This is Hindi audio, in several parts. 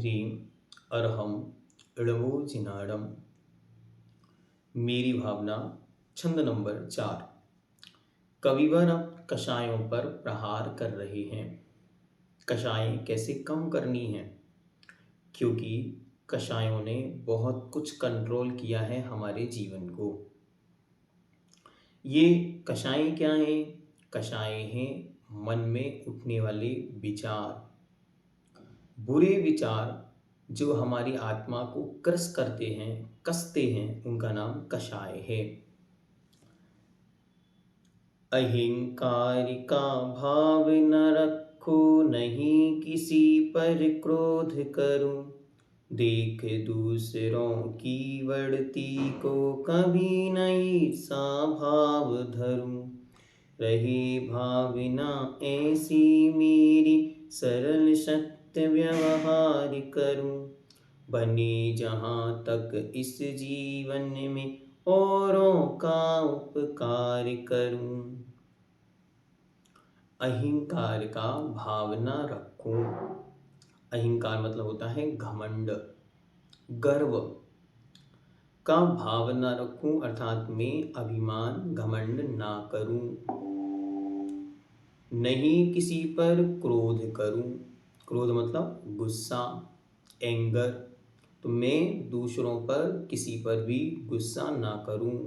ह्रीं अर्हं ळवो जिनाडम। मेरी भावना। छंद नंबर 4। कविवर अब कषायों पर प्रहार कर रहे हैं। कषायें कैसे कम करनी हैं, क्योंकि कषायों ने बहुत कुछ कंट्रोल किया है हमारे जीवन को। ये कषायें क्या हैं? कषायें हैं मन में उठने वाले विचार, बुरे विचार जो हमारी आत्मा को क्रस करते हैं, कसते हैं, उनका नाम कषाय है। अहंकार का भाव न रखो, नहीं किसी पर क्रोध करूं। देख दूसरों की बढ़ती को, कभी न ईर्षा भाव धरूं। रहे भावना ऐसी मेरी, सरल सत्य व्यवहार करूं। बने जहाँ तक इस जीवन में, औरों का उपकार करूं। अहंकार का भाव न रखूं। अहंकार मतलब होता है घमंड, गर्व का भाव न रखूं, अर्थात मैं अभिमान घमंड ना करूं। नहीं किसी पर क्रोध करूं। क्रोध मतलब गुस्सा, एंगर। तो मैं दूसरों पर किसी पर भी गुस्सा ना करूं।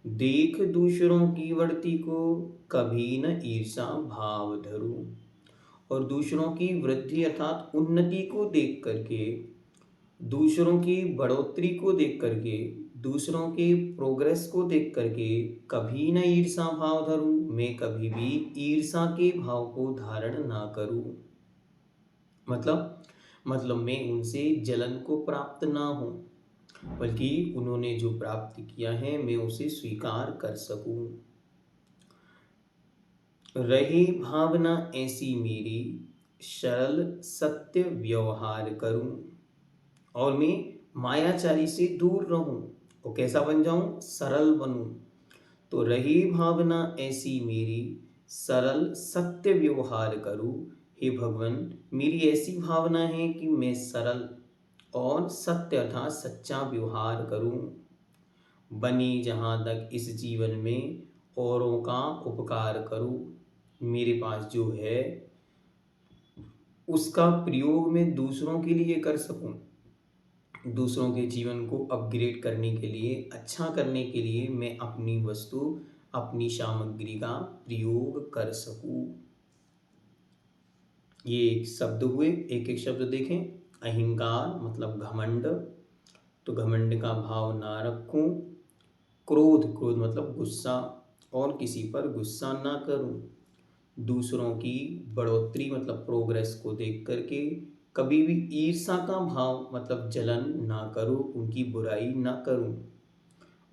देख दूसरों की बढ़ती को, कभी न ईर्षा भाव धरूं। और दूसरों की वृद्धि अर्थात उन्नति को देख करके, दूसरों की बढ़ोतरी को देख करके, दूसरों के प्रोग्रेस को देख करके कभी न ईर्षा भाव धरूं। मैं कभी भी ईर्षा के भाव को धारण ना करूं। मतलब मैं उनसे जलन को प्राप्त ना हो, बल्कि उन्होंने जो प्राप्त किया है मैं उसे स्वीकार कर सकूं। रही भावना ऐसी मेरी, सरल सत्य व्यवहार करूं। और मैं मायाचारी से दूर रहूं। और कैसा बन जाऊं? सरल बनूं। तो रही भावना ऐसी मेरी, सरल सत्य व्यवहार करूं। हे भगवान, मेरी ऐसी भावना है कि मैं सरल और सत्य अर्थात सच्चा व्यवहार करूं। बनी जहां तक इस जीवन में, औरों का उपकार करूं। मेरे पास जो है उसका प्रयोग मैं दूसरों के लिए कर सकूं। दूसरों के जीवन को अपग्रेड करने के लिए, अच्छा करने के लिए मैं अपनी वस्तु, अपनी सामग्री का प्रयोग कर सकूं। ये एक शब्द हुए, एक एक शब्द देखें। अहंकार मतलब घमंड, तो घमंड का भाव ना रखूं। क्रोध, क्रोध मतलब गुस्सा, और किसी पर गुस्सा ना करूं। दूसरों की बढ़ोतरी मतलब प्रोग्रेस को देख करके कभी भी ईर्ष्या का भाव मतलब जलन ना करूं, उनकी बुराई ना करूं।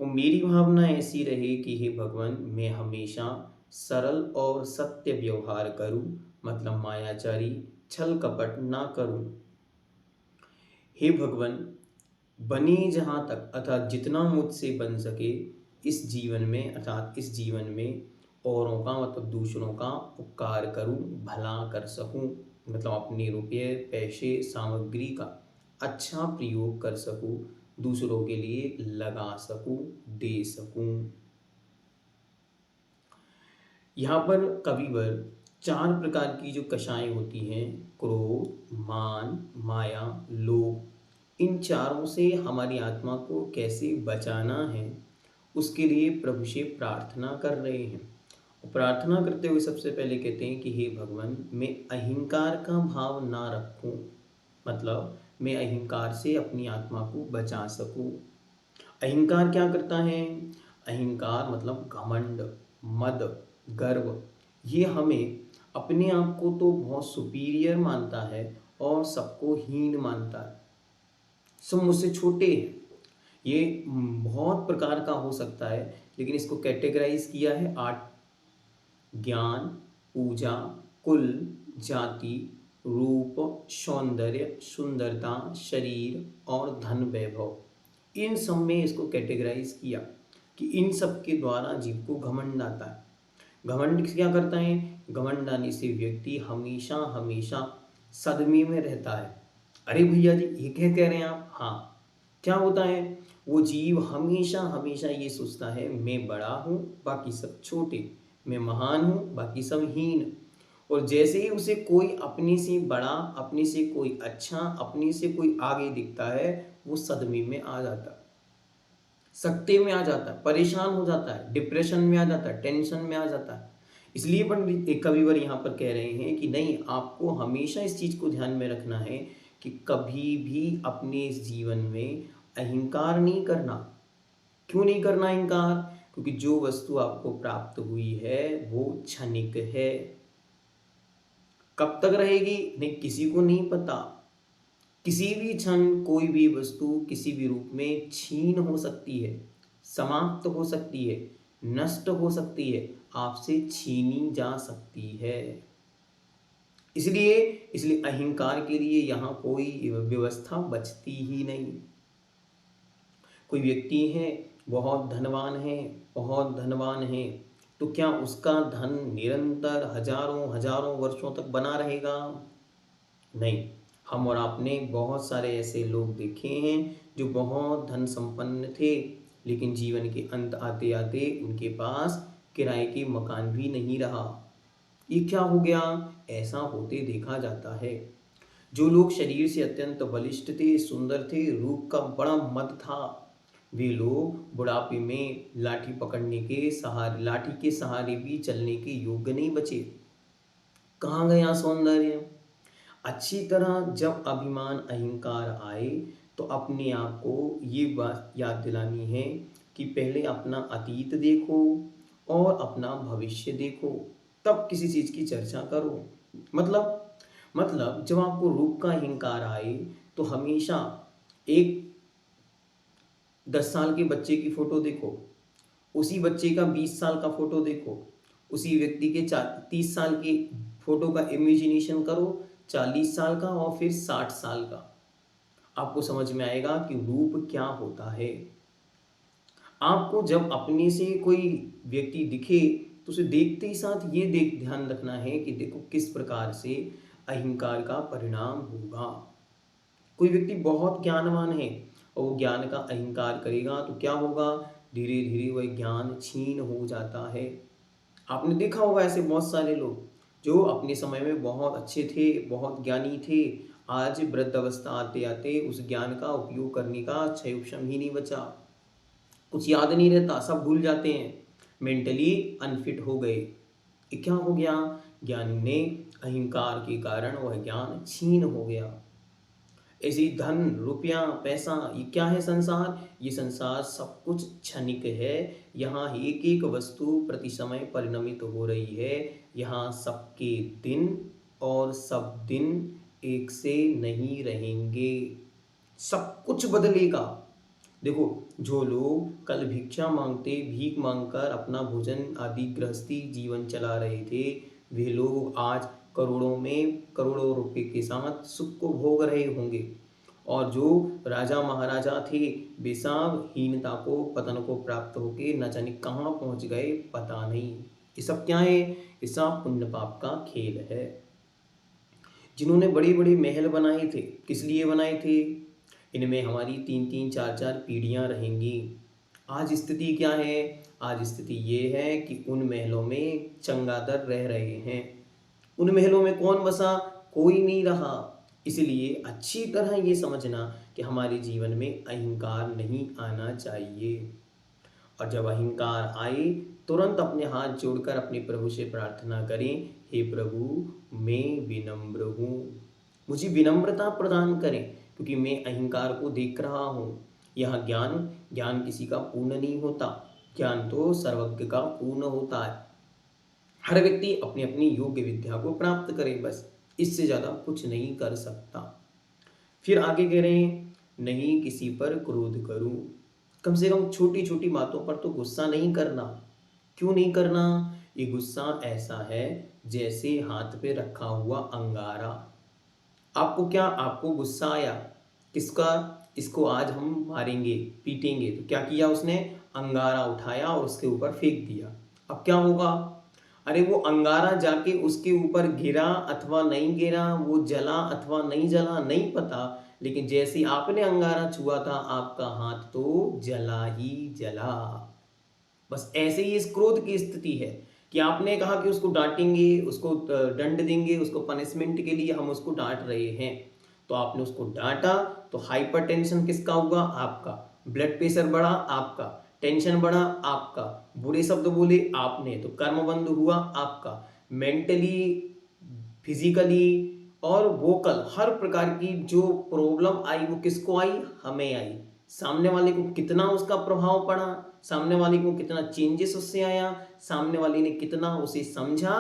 और मेरी भावना ऐसी रहे कि हे भगवान, मैं हमेशा सरल और सत्य व्यवहार करूं, मतलब मायाचारी छल कपट ना करूं। हे भगवान, बने जहाँ तक अर्थात जितना मुझसे बन सके इस जीवन में, अर्थात इस जीवन में औरों का मतलब दूसरों का उपकार करूं, भला कर सकूं। मतलब अपने रुपये, पैसे, सामग्री का अच्छा प्रयोग कर सकूं, दूसरों के लिए लगा सकूं, दे सकूं। यहाँ पर कविवर 4 प्रकार की जो कषायें होती हैं, क्रोध, मान, माया, लोभ, इन चारों से हमारी आत्मा को कैसे बचाना है उसके लिए प्रभु से प्रार्थना कर रहे हैं। और प्रार्थना करते हुए सबसे पहले कहते हैं कि हे भगवान, मैं अहंकार का भाव ना रखूं, मतलब मैं अहंकार से अपनी आत्मा को बचा सकूं। अहंकार क्या करता है? अहंकार मतलब घमंड, मद, गर्व। ये हमें अपने आप को तो बहुत सुपीरियर मानता है और सबको हीन मानता है। सब मुझसे छोटे हैं। ये बहुत प्रकार का हो सकता है, लेकिन इसको कैटेगराइज किया है 8: ज्ञान, पूजा, कुल, जाति, रूप, सौंदर्य, सुंदरता, शरीर और धन वैभव। इन सब में इसको कैटेगराइज किया कि इन सब के द्वारा जीव को घमंड आता है। घमंड क्या करता है? घमंड आने से व्यक्ति हमेशा हमेशा सदमे में रहता है, अरे भैया जी, ये क्या कह रहे हैं आप? हाँ, क्या होता है? वो जीव हमेशा हमेशा ये सोचता है मैं बड़ा हूँ, बाकी सब छोटे, मैं महान हूँ, बाकी सब हीन। और जैसे ही उसे कोई अपने से बड़ा, अपने से कोई अच्छा, अपने से कोई आगे दिखता है, वो सदमे में आ जाता है, सकते में आ जाता है, परेशान हो जाता है, डिप्रेशन में आ जाता है, टेंशन में आ जाता है। इसलिए पंडित एक कविवर यहाँ पर कह रहे हैं कि नहीं, आपको हमेशा इस चीज़ को ध्यान में रखना है कि कभी भी अपने इस जीवन में अहंकार नहीं करना। क्यों नहीं करना अहंकार? क्योंकि जो वस्तु आपको प्राप्त हुई है वो क्षणिक है। कब तक रहेगी नहीं किसी को नहीं पता। किसी भी क्षण कोई भी वस्तु किसी भी रूप में छीन हो सकती है, समाप्त हो सकती है, नष्ट हो सकती है, आपसे छीनी जा सकती है। इसलिए इसलिए अहंकार के लिए यहाँ कोई व्यवस्था बचती ही नहीं। कोई व्यक्ति है, बहुत धनवान है, बहुत धनवान है, तो क्या उसका धन निरंतर हजारों हजारों वर्षों तक बना रहेगा? नहीं। हम और आपने बहुत सारे ऐसे लोग देखे हैं जो बहुत धन संपन्न थे, लेकिन जीवन के अंत आते आते उनके पास किराए के मकान भी नहीं रहा। ये क्या हो गया? ऐसा होते देखा जाता है। जो लोग शरीर से अत्यंत बलिष्ठ थे, सुंदर थे, रूप का बड़ा मद था, वे लोग बुढ़ापे में लाठी पकड़ने के सहारे, लाठी के सहारे भी चलने के योग्य नहीं बचे। कहाँ गया सौंदर्य? अच्छी तरह जब अभिमान अहंकार आए तो अपने आप को ये बात याद दिलानी है कि पहले अपना अतीत देखो और अपना भविष्य देखो, तब किसी चीज़ की चर्चा करो। मतलब जब आपको रूप का अहंकार आए तो हमेशा एक 10 साल के बच्चे की फोटो देखो, उसी बच्चे का 20 साल का फोटो देखो, उसी व्यक्ति के 30 साल की फोटो का इमेजिनेशन करो, 40 साल का और फिर 60 साल का। आपको समझ में आएगा कि रूप क्या होता है। आपको जब अपने से कोई व्यक्ति दिखे तो उसे देखते ही साथ ये देख ध्यान रखना है कि देखो किस प्रकार से अहंकार का परिणाम होगा। कोई व्यक्ति बहुत ज्ञानवान है और वो ज्ञान का अहंकार करेगा तो क्या होगा? धीरे धीरे वह ज्ञान छीन हो जाता है। आपने देखा होगा ऐसे बहुत सारे लोग जो अपने समय में बहुत अच्छे थे, बहुत ज्ञानी थे, आज वृद्धावस्था आते आते उस ज्ञान का उपयोग करने का क्षय ही नहीं बचा। कुछ याद नहीं रहता, सब भूल जाते हैं, मेंटली अनफिट हो गए। ये क्या हो गया? ज्ञानी ने अहंकार के कारण वह ज्ञान छीन हो गया। ऐसे ही धन, रुपया, पैसा, ये क्या है संसार? ये संसार सब कुछ क्षणिक है। यहाँ एक एक वस्तु प्रति समय परिणमित हो रही है। यहाँ सबके दिन और सब दिन एक से नहीं रहेंगे, सब कुछ बदलेगा। देखो, जो लोग कल भिक्षा मांगते, भीख मांगकर अपना भोजन आदि गृहस्थी जीवन चला रहे थे, वे लोग आज करोड़ों में करोड़ों रुपए के साथ सुख को भोग रहे होंगे। और जो राजा महाराजा थे, वे सब हीनता को, पतन को प्राप्त होके न जाने कहाँ पहुँच गए, पता नहीं। ये सब क्या है? ये सब पुण्य पाप का खेल है। जिन्होंने बड़े बड़े महल बनाए थे, किस लिए बनाए थे? इनमें हमारी 3 3 4 4 पीढ़ियां रहेंगी। आज स्थिति क्या है? आज स्थिति ये है कि उन महलों में चंगादर रह रहे हैं। उन महलों में कौन बसा? कोई नहीं रहा। इसलिए अच्छी तरह ये समझना कि हमारे जीवन में अहंकार नहीं आना चाहिए। और जब अहंकार आए, तुरंत अपने हाथ जोड़कर अपने प्रभु से प्रार्थना करें, हे प्रभु मैं विनम्र हूँ, मुझे विनम्रता प्रदान करें, क्योंकि मैं अहंकार को देख रहा हूँ। यह ज्ञान ज्ञान किसी का पूर्ण नहीं होता, ज्ञान तो सर्वज्ञ का पूर्ण होता है। हर व्यक्ति अपनी अपनी योग्य विद्या को प्राप्त करे, बस इससे ज़्यादा कुछ नहीं कर सकता। फिर आगे कह रहे हैं, नहीं किसी पर क्रोध करूं। कम से कम छोटी छोटी बातों पर तो गुस्सा नहीं करना। क्यों नहीं करना? ये गुस्सा ऐसा है जैसे हाथ पे रखा हुआ अंगारा। आपको क्या, आपको गुस्सा आया किसका? इसको आज हम मारेंगे, पीटेंगे, तो क्या किया उसने? अंगारा उठाया और उसके ऊपर फेंक दिया। अब क्या होगा? अरे वो अंगारा जाके उसके ऊपर गिरा अथवा नहीं गिरा, वो जला अथवा नहीं जला, नहीं पता, लेकिन जैसे ही आपने अंगारा छुआ था आपका हाथ तो जला ही जला। बस ऐसे ही इस क्रोध की स्थिति है कि आपने कहा कि उसको डांटेंगे, उसको दंड देंगे, उसको पनिशमेंट के लिए हम उसको डांट रहे हैं, तो आपने उसको डांटा तो हाइपरटेंशन किसका हुआ? आपका। ब्लड प्रेशर बढ़ा आपका, टेंशन बढ़ा आपका, बुरे शब्द बोले आपने तो कर्म बंद हुआ आपका। मेंटली, फिजिकली और वोकल हर प्रकार की जो प्रॉब्लम आई वो किसको आई? हमें आई। सामने वाले को कितना उसका प्रभाव पड़ा, सामने वाले को कितना चेंजेस उससे आया, सामने वाले ने कितना उसे समझा,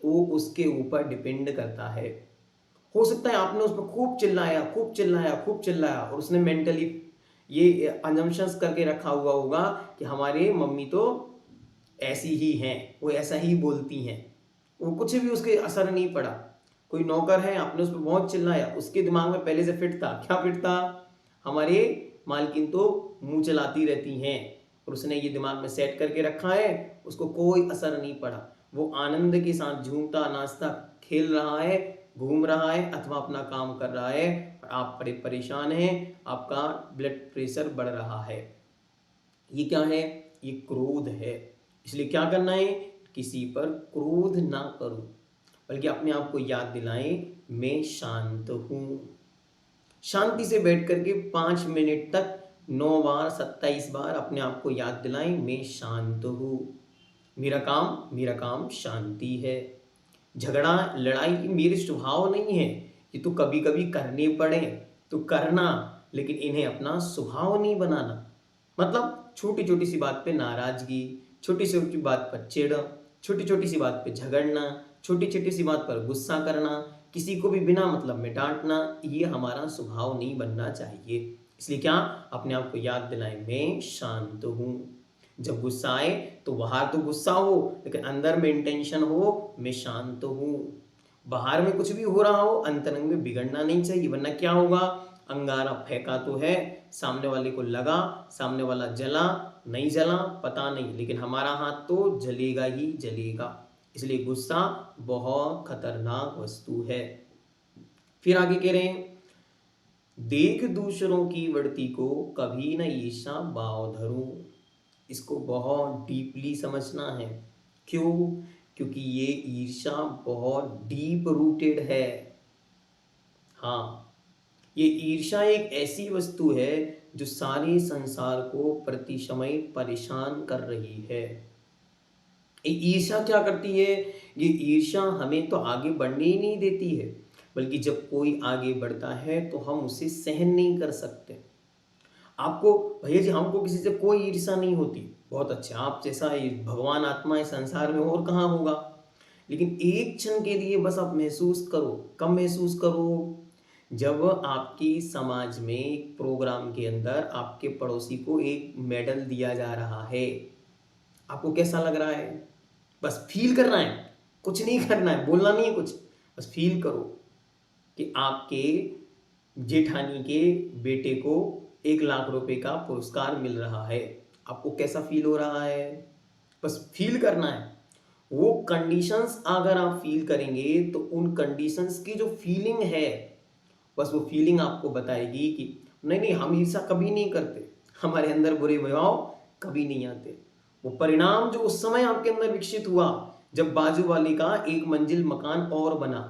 वो उसके ऊपर डिपेंड करता है। हो सकता है आपने उस पर खूब चिल्लाया, खूब चिल्लाया, खूब चिल्लाया और उसने मेंटली ये अजम्पशंस करके रखा हुआ होगा कि हमारे मम्मी तो ऐसी ही हैं, वो ऐसा ही बोलती हैं, वो कुछ भी उसके असर नहीं पड़ा। कोई नौकर है, आपने उस पर बहुत चिल्लाया, उसके दिमाग में पहले से फिट था, क्या फिट था? हमारे मालकिन तो मुंह चलाती रहती हैं, और उसने ये दिमाग में सेट करके रखा है, उसको कोई असर नहीं पड़ा। वो आनंद के साथ झूमता, नाचता, खेल रहा है, घूम रहा है अथवा अपना काम कर रहा है, और आप बड़े परेशान हैं, आपका ब्लड प्रेशर बढ़ रहा है। ये क्या है? ये क्रोध है। इसलिए क्या करना है? किसी पर क्रोध ना करो, बल्कि अपने आप को याद दिलाएं, मैं शांत हूं। शांति से बैठ करके 5 मिनट तक 9 बार 27 बार अपने आप को याद दिलाएं, मैं शांत हूं। मेरा काम शांति है। झगड़ा लड़ाई ये मेरे स्वभाव नहीं है, ये तो कभी कभी करने पड़े तो करना, लेकिन इन्हें अपना स्वभाव नहीं बनाना। मतलब छोटी छोटी सी बात पे नाराजगी, छोटी छोटी बात पर चिढ़, छोटी छोटी सी बात पे झगड़ना, छोटी छोटी सी बात पर गुस्सा करना, किसी को भी बिना मतलब में डांटना, ये हमारा स्वभाव नहीं बनना चाहिए। इसलिए क्या? अपने आप को याद दिलाएं, मैं शांत हूँ। जब गुस्सा आए तो बाहर तो गुस्सा हो, लेकिन अंदर में इंटेंशन हो, मैं शांत हूँ। बाहर में कुछ भी हो रहा हो, अंतरंग में बिगड़ना नहीं चाहिए, वरना क्या होगा? अंगारा फेंका तो है, सामने वाले को लगा, सामने वाला जला नहीं जला पता नहीं, लेकिन हमारा हाथ तो जलेगा ही जलेगा। इसलिए गुस्सा बहुत खतरनाक वस्तु है। फिर आगे कह रहे हैं, देख दूसरों की बढ़ती को कभी न ईर्षा भाव धरूं। इसको बहुत डीपली समझना है। क्यों? क्योंकि ये ईर्षा बहुत डीप रूटेड है। हाँ, ये ईर्षा एक ऐसी वस्तु है जो सारे संसार को प्रति समय परेशान कर रही है। ये ईर्ष्या क्या करती है? ये ईर्ष्या हमें तो आगे बढ़ने ही नहीं देती है, बल्कि जब कोई आगे बढ़ता है तो हम उसे सहन नहीं कर सकते। आपको, भैया जी हमको किसी से कोई ईर्ष्या नहीं होती, बहुत अच्छा, आप जैसा ये भगवान आत्मा इस संसार में और कहाँ होगा। लेकिन एक क्षण के लिए बस आप महसूस करो, कब महसूस करो? जब आपकी समाज में एक प्रोग्राम के अंदर आपके पड़ोसी को एक मेडल दिया जा रहा है, आपको कैसा लग रहा है? बस फील करना है, कुछ नहीं करना है, बोलना नहीं है कुछ, बस फील करो कि आपके जेठानी के बेटे को 1 लाख रुपए का पुरस्कार मिल रहा है। आपको कैसा फील हो रहा है? बस फील करना है। वो कंडीशंस अगर आप फील करेंगे तो उन कंडीशंस की जो फीलिंग है, बस वो फीलिंग आपको बताएगी कि नहीं नहीं हम ईर्ष्या कभी नहीं करते, हमारे अंदर बुरे भाव कभी नहीं आते। वो परिणाम जो उस समय आपके अंदर विकसित हुआ जब बाजू वाले का 1 मंजिल मकान और बना,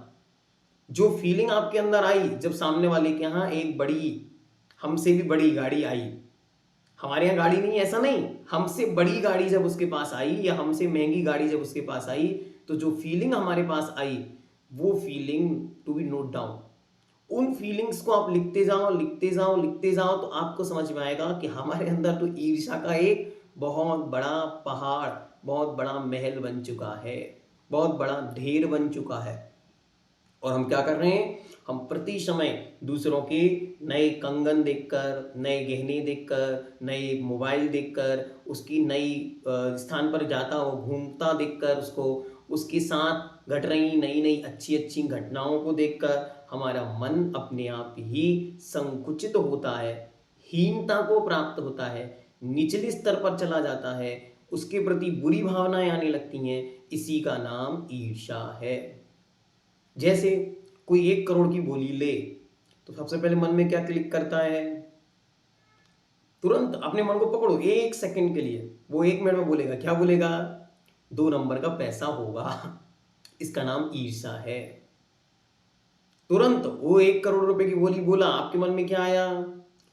जो फीलिंग आपके अंदर आई जब सामने वाले के यहाँ एक बड़ी, हमसे भी बड़ी गाड़ी आई, हमारे यहाँ गाड़ी नहीं, ऐसा नहीं, हमसे बड़ी गाड़ी जब उसके पास आई या हमसे महंगी गाड़ी जब उसके पास आई, तो जो फीलिंग हमारे पास आई, वो feeling to be note down. उन फीलिंग्स को आप लिखते जाओ, लिखते जाओ, लिखते जाओ, तो आपको समझ में आएगा कि हमारे अंदर तो ईर्ष्या का एक बहुत बड़ा पहाड़, बहुत बड़ा महल बन चुका है, बहुत बड़ा ढेर बन चुका है। और हम क्या कर रहे हैं? हम प्रति समय दूसरों के नए कंगन देखकर, नए गहने देखकर, नए मोबाइल देखकर, उसकी नई स्थान पर जाता हो घूमता देखकर, उसको उसके साथ घट रही नई नई अच्छी अच्छी घटनाओं को देखकर हमारा मन अपने आप ही संकुचित होता है, हीनता को प्राप्त होता है, निचले स्तर पर चला जाता है, उसके प्रति बुरी भावनाएं आने लगती हैं, इसी का नाम ईर्ष्या है। जैसे कोई 1 करोड़ की बोली ले, तो सबसे पहले मन में क्या क्लिक करता है? तुरंत अपने मन को पकड़ो, 1 सेकंड के लिए वो 1 मिनट में बोलेगा, क्या बोलेगा? 2 नंबर का पैसा होगा। इसका नाम ईर्ष्या है। तुरंत वो 1 करोड़ रुपए की बोली बोला, आपके मन में क्या आया?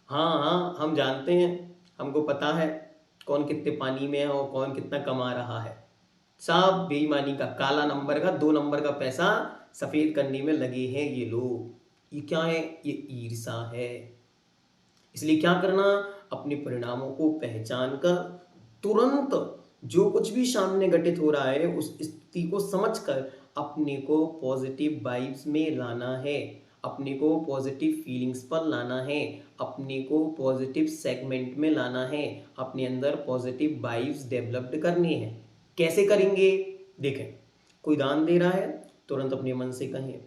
हाँ हाँ, हम जानते हैं, हमको पता है कौन कितने पानी में है और कौन कितना कमा रहा है। सब बेईमानी का, काला नंबर का, 2 नंबर का पैसा सफेद करने में लगे हैं ये लोग। ये क्या है? ये ईर्ष्या है। इसलिए क्या करना? अपने परिणामों को पहचान कर तुरंत जो कुछ भी सामने घटित हो रहा है उस स्थिति को समझकर अपने को पॉजिटिव वाइब्स में लाना है, अपने को पॉजिटिव फीलिंग्स पर लाना है, अपने को पॉजिटिव सेगमेंट में लाना है, अपने अंदर पॉजिटिव वाइब्स डेवलप्ड करनी है। कैसे करेंगे? देखें, कोई दान दे रहा है, तुरंत अपने मन से कहें,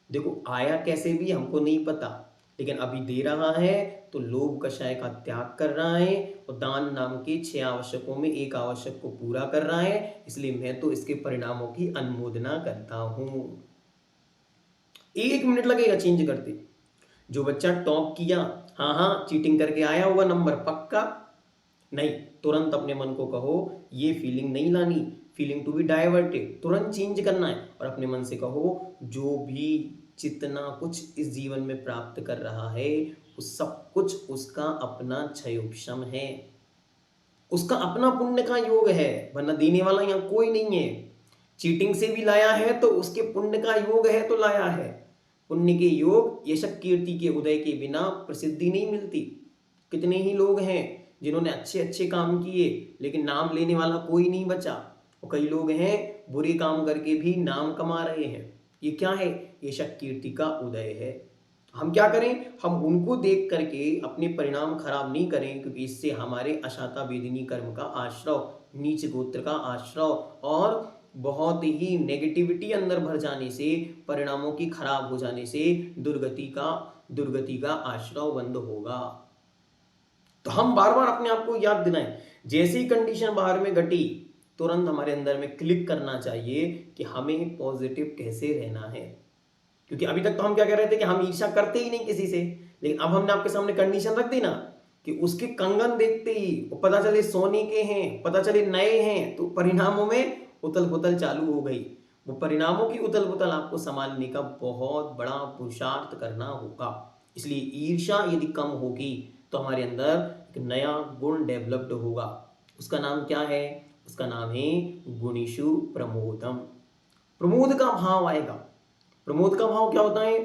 देखो आया कैसे भी हमको नहीं पता, लेकिन अभी दे रहा है तो लोभ कषाय का त्याग कर रहा है और दान नाम के 6 आवश्यकों में 1 आवश्यक को पूरा कर रहा है, इसलिए मैं तो इसके परिणामों की अनुमोदना करता हूं। 1 मिनट लगेगा चेंज करते। जो बच्चा टॉप किया, हाँ हाँ चीटिंग करके आया हुआ नंबर पक्का नहीं, तुरंत अपने मन को कहो ये फीलिंग नहीं लानी, फीलिंग टू बी डाइवर्टेड, तुरंत चेंज करना है और अपने मन से कहो जो भी जितना कुछ इस जीवन में प्राप्त कर रहा है उस सब कुछ उसका अपना क्षयोपशम है, उसका अपना पुण्य का योग है, वरना देने वाला यहाँ कोई नहीं है। चीटिंग से भी लाया है तो उसके पुण्य का योग है तो लाया है। पुण्य के योग, यशक कीर्ति के उदय के बिना प्रसिद्धि नहीं मिलती। कितने ही लोग हैं जिन्होंने अच्छे अच्छे काम किए लेकिन नाम लेने वाला कोई नहीं बचा, और कई लोग हैं बुरे काम करके भी नाम कमा रहे हैं। ये क्या है? यशक कीर्ति का उदय है। हम क्या करें? हम उनको देख करके अपने परिणाम खराब नहीं करें, क्योंकि इससे हमारे अशाता वेदिनी कर्म का आश्रव, नीच गोत्र का आश्रव और बहुत ही नेगेटिविटी अंदर भर जाने से, परिणामों की खराब हो जाने से दुर्गति का आश्रव बंद होगा। तो हम बार बार अपने आप को याद दिलाएं, जैसी कंडीशन बाहर में घटी तुरंत हमारे अंदर में क्लिक करना चाहिए कि हमें पॉजिटिव कैसे रहना है। क्योंकि अभी तक तो हम क्या कह रहे थे कि हम ईर्ष्या करते ही नहीं किसी से, लेकिन अब हमने आपके सामने कंडीशन रख दी ना कि उसके कंगन देखते ही पता चले सोने के हैं, पता चले नए हैं, तो परिणामों में उथल पुथल चालू हो गई। वो परिणामों की उथल पुथल आपको संभालने का बहुत बड़ा पुरुषार्थ करना होगा। इसलिए ईर्ष्या यदि कम होगी तो हमारे अंदर एक नया गुण डेवलप्ड होगा। उसका नाम क्या है? उसका नाम है गुणीषु प्रमोदम। प्रमोद का भाव आएगा। प्रमोद का भाव क्या होता है?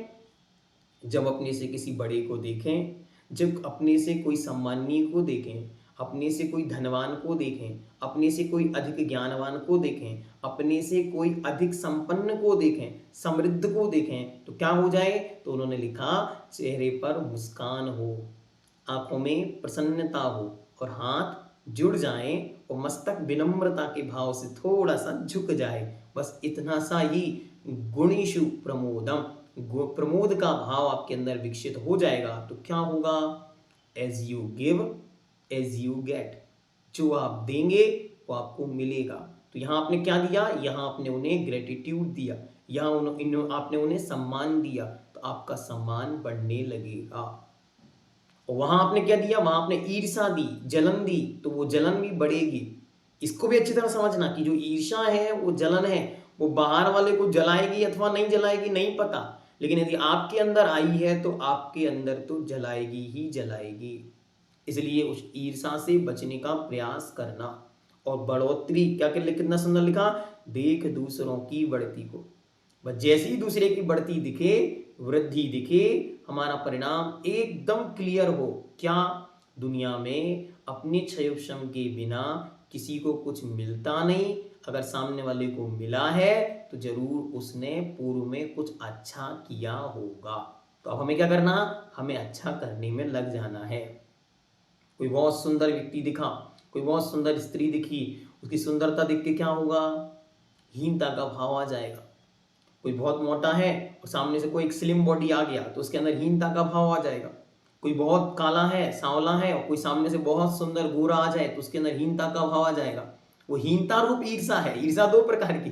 जब अपने से किसी बड़े को देखें, जब अपने से कोई सम्मानीय को देखें, अपने से कोई धनवान को देखें, अपने से कोई अधिक ज्ञानवान को देखें, अपने से कोई अधिक संपन्न को देखें, समृद्ध को देखें, तो क्या हो जाए? तो उन्होंने लिखा, चेहरे पर मुस्कान हो, आंखों में प्रसन्नता हो और हाथ जुड़ जाएं और मस्तक विनम्रता के भाव से थोड़ा सा झुक जाए। बस इतना सा ही गुणीषु प्रमोदम, प्रमोद का भाव आपके अंदर विकसित हो जाएगा तो क्या होगा? As you give as you get, जो आप देंगे वो आपको मिलेगा। तो यहाँ आपने क्या दिया? यहाँ आपने उन्हें ग्रेटिट्यूड दिया, यहाँ आपने उन्हें सम्मान दिया, तो आपका सम्मान बढ़ने लगेगा। और वहां आपने क्या दिया? वहां आपने ईर्ष्या दी, जलन दी, तो वो जलन भी बढ़ेगी। इसको भी अच्छी तरह समझना कि जो ईर्ष्या है वो जलन है, वो बाहर वाले को जलाएगी अथवा नहीं जलाएगी नहीं पता, लेकिन यदि आपके अंदर आई है तो आपके अंदर तो जलाएगी ही जलाएगी। इसलिए उस ईर्ष्या से बचने का प्रयास करना। और बढ़ोतरी क्या कितना सुंदर लिखा, देख दूसरों की बढ़ती को, बस जैसे ही दूसरे की बढ़ती दिखे, वृद्धि दिखे, हमारा परिणाम एकदम क्लियर हो। क्या? दुनिया में अपने क्षयोपशम के बिना किसी को कुछ मिलता नहीं। अगर सामने वाले को मिला है तो जरूर उसने पूर्व में कुछ अच्छा किया होगा। तो अब हमें क्या करना? हमें अच्छा करने में लग जाना है। कोई बहुत सुंदर व्यक्ति दिखा, कोई बहुत सुंदर स्त्री दिखी, उसकी सुंदरता देख के क्या होगा? हीनता का भाव आ जाएगा। कोई बहुत मोटा है और सामने से कोई एक स्लिम बॉडी आ गया तो उसके अंदर हीनता का भाव आ जाएगा। कोई बहुत काला है, सांवला है, और कोई सामने से बहुत सुंदर गोरा आ जाए तो उसके अंदर हीनता का भाव आ जाएगा। वो हीनता रूप ईर्षा है। ईर्षा दो प्रकार की,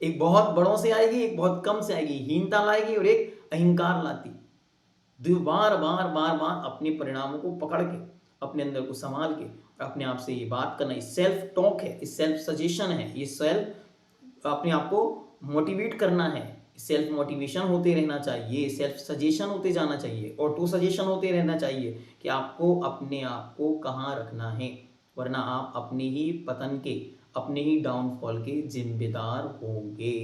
एक बहुत बड़ों से आएगी, एक बहुत कम से आएगी, हीनता लाएगी और एक अहंकार लाती। बार बार बार बार अपने परिणामों को पकड़ के, अपने अंदर को संभाल के और अपने आप से ये बात करना, ये सेल्फ टॉक है, ये सेल्फ सजेशन है, ये सेल्फ अपने आप को मोटिवेट करना है, सेल्फ मोटिवेशन होते रहना चाहिए, सेल्फ सजेशन होते जाना चाहिए, ऑटो सजेशन होते रहना चाहिए कि आपको अपने आप को कहाँ रखना है, वरना आप अपने ही पतन के, अपने ही डाउनफॉल के जिम्मेदार होंगे।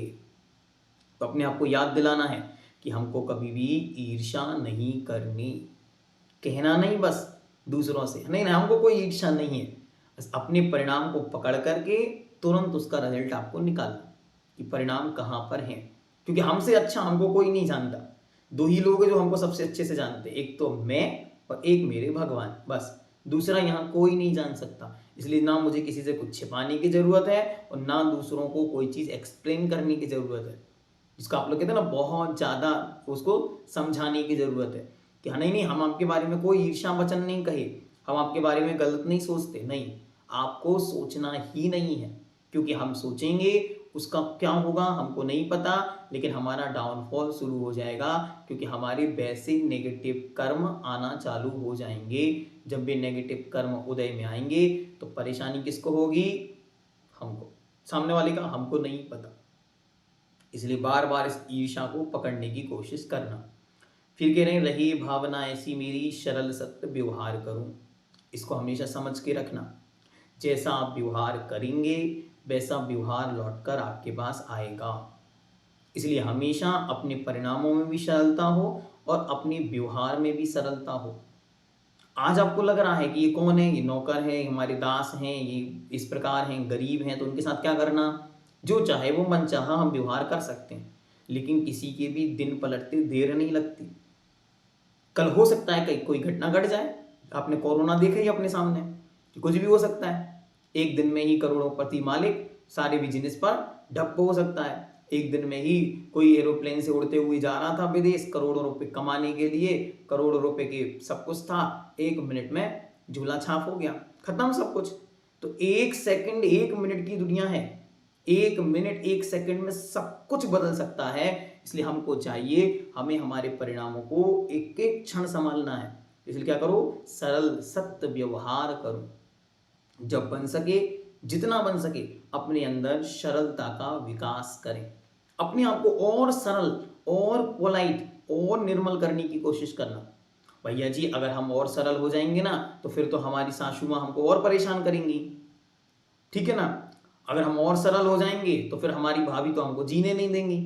तो अपने आप को याद दिलाना है कि हमको कभी भी ईर्ष्या नहीं करनी। कहना नहीं बस दूसरों से, नहीं नहीं हमको कोई ईर्ष्या नहीं है, बस अपने परिणाम को पकड़ करके तुरंत उसका रिजल्ट आपको निकालना कि परिणाम कहाँ पर है। क्योंकि हमसे अच्छा हमको कोई नहीं जानता। दो ही लोग हैं जो हमको सबसे अच्छे से जानते हैं, एक तो मैं और एक मेरे भगवान, बस। दूसरा यहाँ कोई नहीं जान सकता। इसलिए ना मुझे किसी से कुछ छिपाने की ज़रूरत है और ना दूसरों को कोई चीज़ एक्सप्लेन करने की ज़रूरत है, जिसको आप लोग कहते हैं ना बहुत ज़्यादा उसको समझाने की ज़रूरत है कि हाँ नहीं नहीं हम आपके बारे में कोई ईर्ष्या वचन नहीं कहे, हम आपके बारे में गलत नहीं सोचते, नहीं, आपको सोचना ही नहीं है। क्योंकि हम सोचेंगे उसका क्या होगा हमको नहीं पता, लेकिन हमारा डाउनफॉल शुरू हो जाएगा, क्योंकि हमारे वैसे नेगेटिव कर्म आना चालू हो जाएंगे। जब भी नेगेटिव कर्म उदय में आएंगे तो परेशानी किसको होगी? हमको। सामने वाले का हमको नहीं पता। इसलिए बार बार इस ईर्ष्या को पकड़ने की कोशिश करना। फिर कह रहे हैं रही भावना ऐसी मेरी सरल सत्य व्यवहार करूं। इसको हमेशा समझ के रखना, जैसा आप व्यवहार करेंगे वैसा व्यवहार लौटकर आपके पास आएगा। इसलिए हमेशा अपने परिणामों में भी सरलता हो और अपने व्यवहार में भी सरलता हो। आज आपको लग रहा है कि ये कौन है, ये नौकर है, हमारे दास हैं, ये इस प्रकार हैं, गरीब हैं, तो उनके साथ क्या करना? जो चाहे वो मनचाहा हम व्यवहार कर सकते हैं, लेकिन किसी के भी दिन पलटते देर नहीं लगती। कल हो सकता है कहीं कोई घटना घट जाए। आपने कोरोना देखा ही अपने सामने कि कुछ भी हो सकता है। एक दिन में ही करोड़पति मालिक सारे बिजनेस पर ठप्प हो सकता है। एक दिन में ही कोई एरोप्लेन से उड़ते हुए जा रहा था विदेश करोड़ों रुपए कमाने के लिए, करोड़ों रुपए के सब कुछ था, 1 मिनट में झूला छाप हो गया, खत्म सब कुछ। तो 1 सेकंड 1 मिनट की दुनिया है, 1 मिनट 1 सेकंड में सब कुछ बदल सकता है। इसलिए हमको चाहिए हमें हमारे परिणामों को एक एक क्षण संभालना है। इसलिए क्या करो? सरल सत्य व्यवहार करो। जब बन सके, जितना बन सके अपने अंदर सरलता का विकास करें। अपने आप को और सरल और पोलाइट और निर्मल करने की कोशिश करना। भैया जी अगर हम और सरल हो जाएंगे ना तो फिर तो हमारी सासू माँ हमको और परेशान करेंगी, ठीक है ना। अगर हम और सरल हो जाएंगे तो फिर हमारी भाभी तो हमको जीने नहीं देंगी।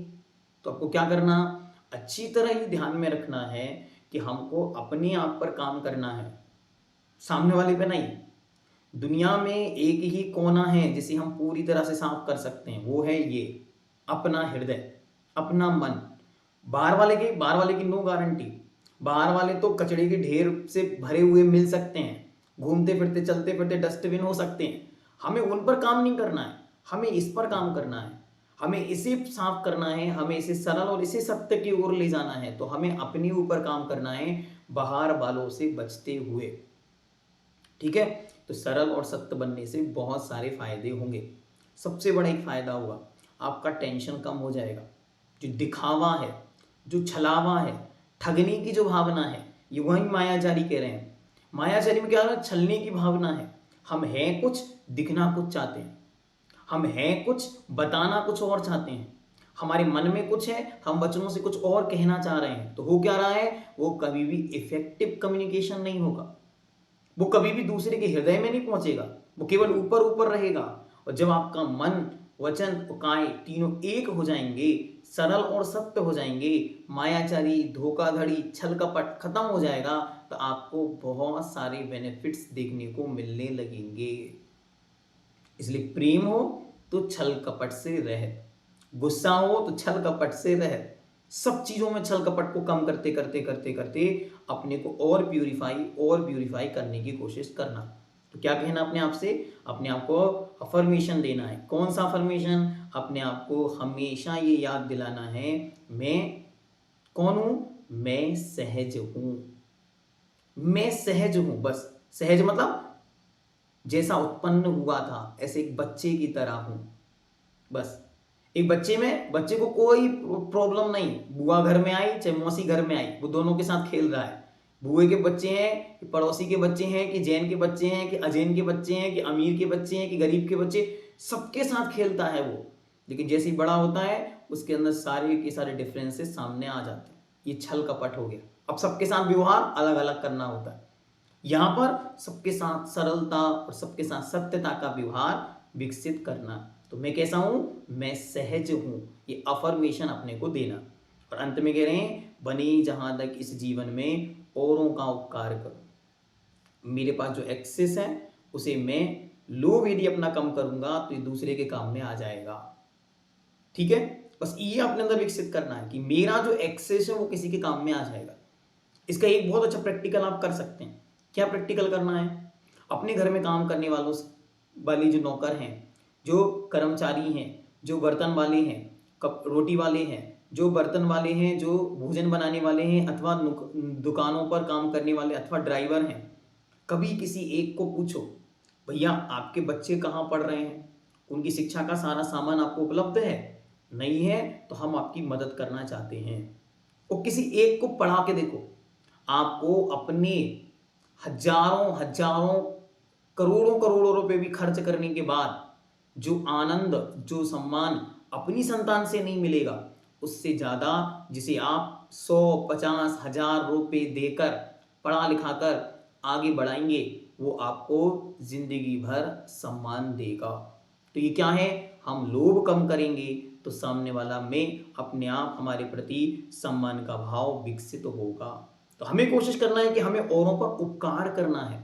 तो आपको क्या करना? अच्छी तरह ही ध्यान में रखना है कि हमको अपने आप पर काम करना है, सामने वाले पे नहीं। दुनिया में एक ही कोना है जिसे हम पूरी तरह से साफ कर सकते हैं, वो है ये अपना हृदय, अपना मन। बाहर वाले की नो गारंटी। बाहर वाले तो कचड़े के ढेर से भरे हुए मिल सकते हैं, घूमते फिरते चलते फिरते डस्टबिन हो सकते हैं। हमें उन पर काम नहीं करना है, हमें इस पर काम करना है। हमें इसे साफ करना है, हमें इसे सरल और इसे सत्य की ओर ले जाना है। तो हमें अपने ऊपर काम करना है, बाहर वालों से बचते हुए, ठीक है। तो सरल और सत्य बनने से बहुत सारे फायदे होंगे। सबसे बड़ा एक फायदा हुआ, आपका टेंशन कम हो जाएगा। जो दिखावा है, जो छलावा है, ठगने की जो भावना है, ये वही मायाजारी कह रहे हैं। मायाजारी में क्या है? छलने की भावना है। हम हैं कुछ, दिखना कुछ चाहते हैं। हम हैं कुछ, बताना कुछ और चाहते हैं। हमारे मन में कुछ है, हम वचनों से कुछ और कहना चाह रहे हैं। तो हो क्या रहा है? वो कभी भी इफेक्टिव कम्युनिकेशन नहीं होगा, वो कभी भी दूसरे के हृदय में नहीं पहुंचेगा, वो केवल ऊपर ऊपर रहेगा। और जब आपका मन, वचन और काय तीनों एक हो जाएंगे, सरल और सत्य हो जाएंगे, मायाचारी, धोखाधड़ी, छल कपट खत्म हो जाएगा, तो आपको बहुत सारे बेनिफिट्स देखने को मिलने लगेंगे। इसलिए प्रेम हो तो छल कपट से रह, गुस्सा हो तो छल कपट से रह। सब चीजों में छल कपट को कम करते करते करते करते अपने को और प्यूरिफाई करने की कोशिश करना। तो क्या कहना अपने आप से? अपने आप को अफर्मेशन देना है। कौन सा अफर्मेशन? अपने आप को हमेशा ये याद दिलाना है, मैं कौन हूं? मैं सहज हूं। मैं सहज हूं, बस। सहज मतलब जैसा उत्पन्न हुआ था ऐसे एक बच्चे की तरह हूं। बस एक बच्चे को कोई प्रॉब्लम नहीं, बुआ घर में आई चाहे मौसी घर में आई, वो दोनों के साथ खेल रहा है। बुए के बच्चे हैं कि पड़ोसी के बच्चे हैं कि जैन के बच्चे हैं कि अजैन के बच्चे हैं कि अमीर के बच्चे हैं कि गरीब के बच्चे, सबके साथ खेलता है वो। लेकिन जैसे ही बड़ा होता है उसके अंदर सारे के सारे डिफरेंसेस सामने आ जाते हैं। ये छल कपट हो गया। अब सबके साथ व्यवहार अलग अलग करना होता है। यहाँ पर सबके साथ सरलता और सबके साथ सत्यता का व्यवहार विकसित करना। तो मैं कैसा हूं? मैं सहज हूं। ये अफर्मेशन अपने को देना। और अंत में कह रहे हैं, बने जहां तक इस जीवन में औरों का उपकार करूं। मेरे पास जो एक्सेस है उसे मैं लोभ यदि अपना कम करूंगा तो ये दूसरे के काम में आ जाएगा। ठीक है, बस ये अपने अंदर विकसित करना है कि मेरा जो एक्सेस है वो किसी के काम में आ जाएगा। इसका एक बहुत अच्छा प्रैक्टिकल आप कर सकते हैं। क्या प्रैक्टिकल करना है? अपने घर में काम करने वालों वाले जो नौकर हैं, जो कर्मचारी हैं, जो बर्तन वाले हैं, कप रोटी वाले हैं, जो बर्तन वाले हैं, जो भोजन बनाने वाले हैं, अथवा दुकानों पर काम करने वाले अथवा ड्राइवर हैं, कभी किसी एक को पूछो, भैया आपके बच्चे कहाँ पढ़ रहे हैं? उनकी शिक्षा का सारा सामान आपको उपलब्ध है? नहीं है तो हम आपकी मदद करना चाहते हैं। वो किसी एक को पढ़ा के देखो। आपको अपने हजारों हजारों करोड़ों करोड़ों रुपए भी खर्च करने के बाद जो आनंद, जो सम्मान अपनी संतान से नहीं मिलेगा, उससे ज्यादा जिसे आप 100-50 हजार रुपए देकर पढ़ा लिखाकर आगे बढ़ाएंगे, वो आपको जिंदगी भर सम्मान देगा। तो ये क्या है? हम लोभ कम करेंगे तो सामने वाला में अपने आप हमारे प्रति सम्मान का भाव विकसित होगा। तो हमें कोशिश करना है कि हमें औरों पर उपकार करना है।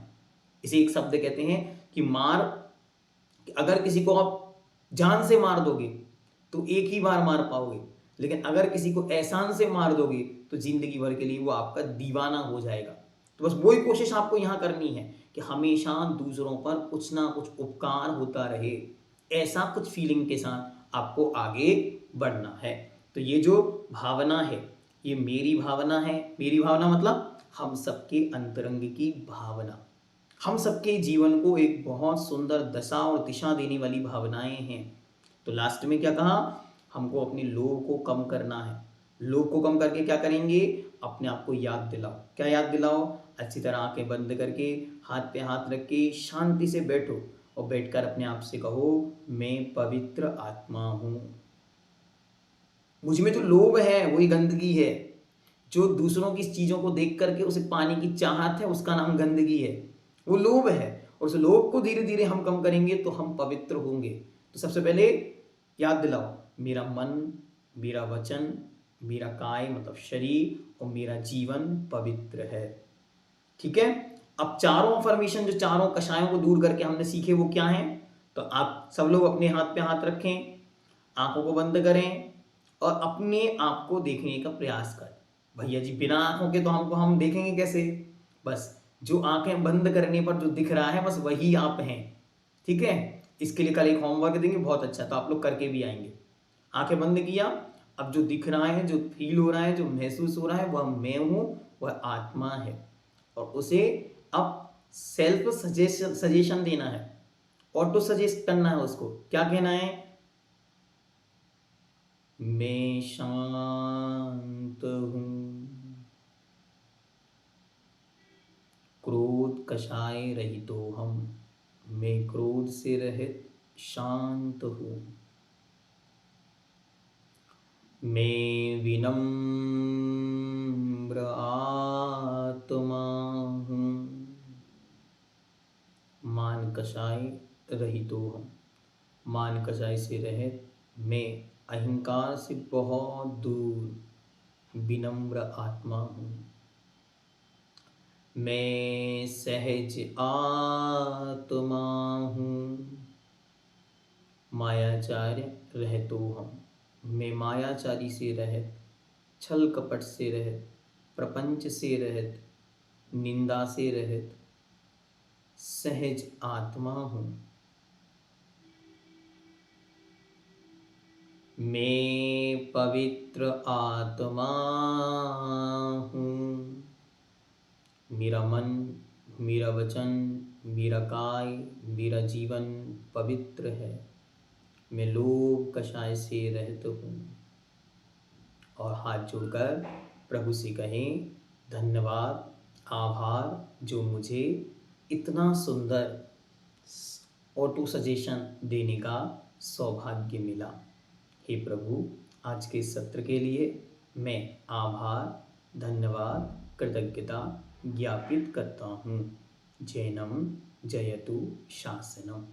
इसे एक शब्द कहते हैं कि मार, अगर किसी को आप जान से मार दोगे तो एक ही बार मार पाओगे, लेकिन अगर किसी को एहसान से मार दोगे तो जिंदगी भर के लिए वो आपका दीवाना हो जाएगा। तो बस वही कोशिश आपको यहाँ करनी है कि हमेशा दूसरों पर कुछ ना कुछ उपकार होता रहे, ऐसा कुछ फीलिंग के साथ आपको आगे बढ़ना है। तो ये जो भावना है ये मेरी भावना है। मेरी भावना मतलब हम सबके अंतरंग की भावना, हम सबके जीवन को एक बहुत सुंदर दशा और दिशा देने वाली भावनाएं हैं। तो लास्ट में क्या कहा? हमको अपने लोभ को कम करना है। लोभ को कम करके क्या करेंगे? अपने आप को याद दिलाओ। क्या याद दिलाओ? अच्छी तरह आंखें बंद करके हाथ पे हाथ रख के शांति से बैठो और बैठकर अपने आप से कहो, मैं पवित्र आत्मा हूं। मुझ में जो लोभ है वही गंदगी है। जो दूसरों की चीजों को देख करके उसे पाने की चाहत है उसका नाम गंदगी है, वो लोभ है। और उस लोभ को धीरे धीरे हम कम करेंगे तो हम पवित्र होंगे। तो सबसे पहले याद दिलाओ, मेरा मन, मेरा वचन, मेरा काय मतलब शरीर और मेरा जीवन पवित्र है। ठीक है। अब चारों अफर्मेशन, जो चारों कषायों को दूर करके हमने सीखे वो क्या है? तो आप सब लोग अपने हाथ पे हाथ रखें, आंखों को बंद करें और अपने आप को देखने का प्रयास करें। भैया जी बिना आंखों के तो हमको हम देखेंगे कैसे? बस जो आंखें बंद करने पर जो दिख रहा है बस वही आप हैं। ठीक है। इसके लिए कल एक होमवर्क देंगे बहुत अच्छा, तो आप लोग करके भी आएंगे। आंखें बंद किया, अब जो दिख रहा है, जो फील हो रहा है, जो महसूस हो रहा है वह मैं हूं, वह आत्मा है। और उसे अब सेल्फ सजेशन देना है, ऑटो सजेस्ट करना है उसको। क्या कहना है? मैं शांत हूं, क्रोध कषाय रहितो हम। मैं क्रोध से रहित शांत हूं। मैं विनम्र आत्मा हूं। मान कषाय रहितो हम। मान कषाय से रहित मैं अहंकार से बहुत दूर विनम्र आत्मा हूं। मैं सहज आत्मा हूं। मायाचार्य रहतो हम। मैं मायाचारी से रहित, छल कपट से रहित, प्रपंच से रहित, निंदा से रहित सहज आत्मा हूं। मैं पवित्र आत्मा हूं। मेरा मन, मेरा वचन, मेरा काय, मेरा जीवन पवित्र है। मैं लोभ कषाय से रहित हूँ। और हाथ जोड़कर प्रभु से कहें, धन्यवाद, आभार जो मुझे इतना सुंदर ऑटो सजेशन देने का सौभाग्य मिला। हे प्रभु, आज के सत्र के लिए मैं आभार, धन्यवाद, कृतज्ञता ज्ञापित करता हूँ। जैनम जयतु शासनम।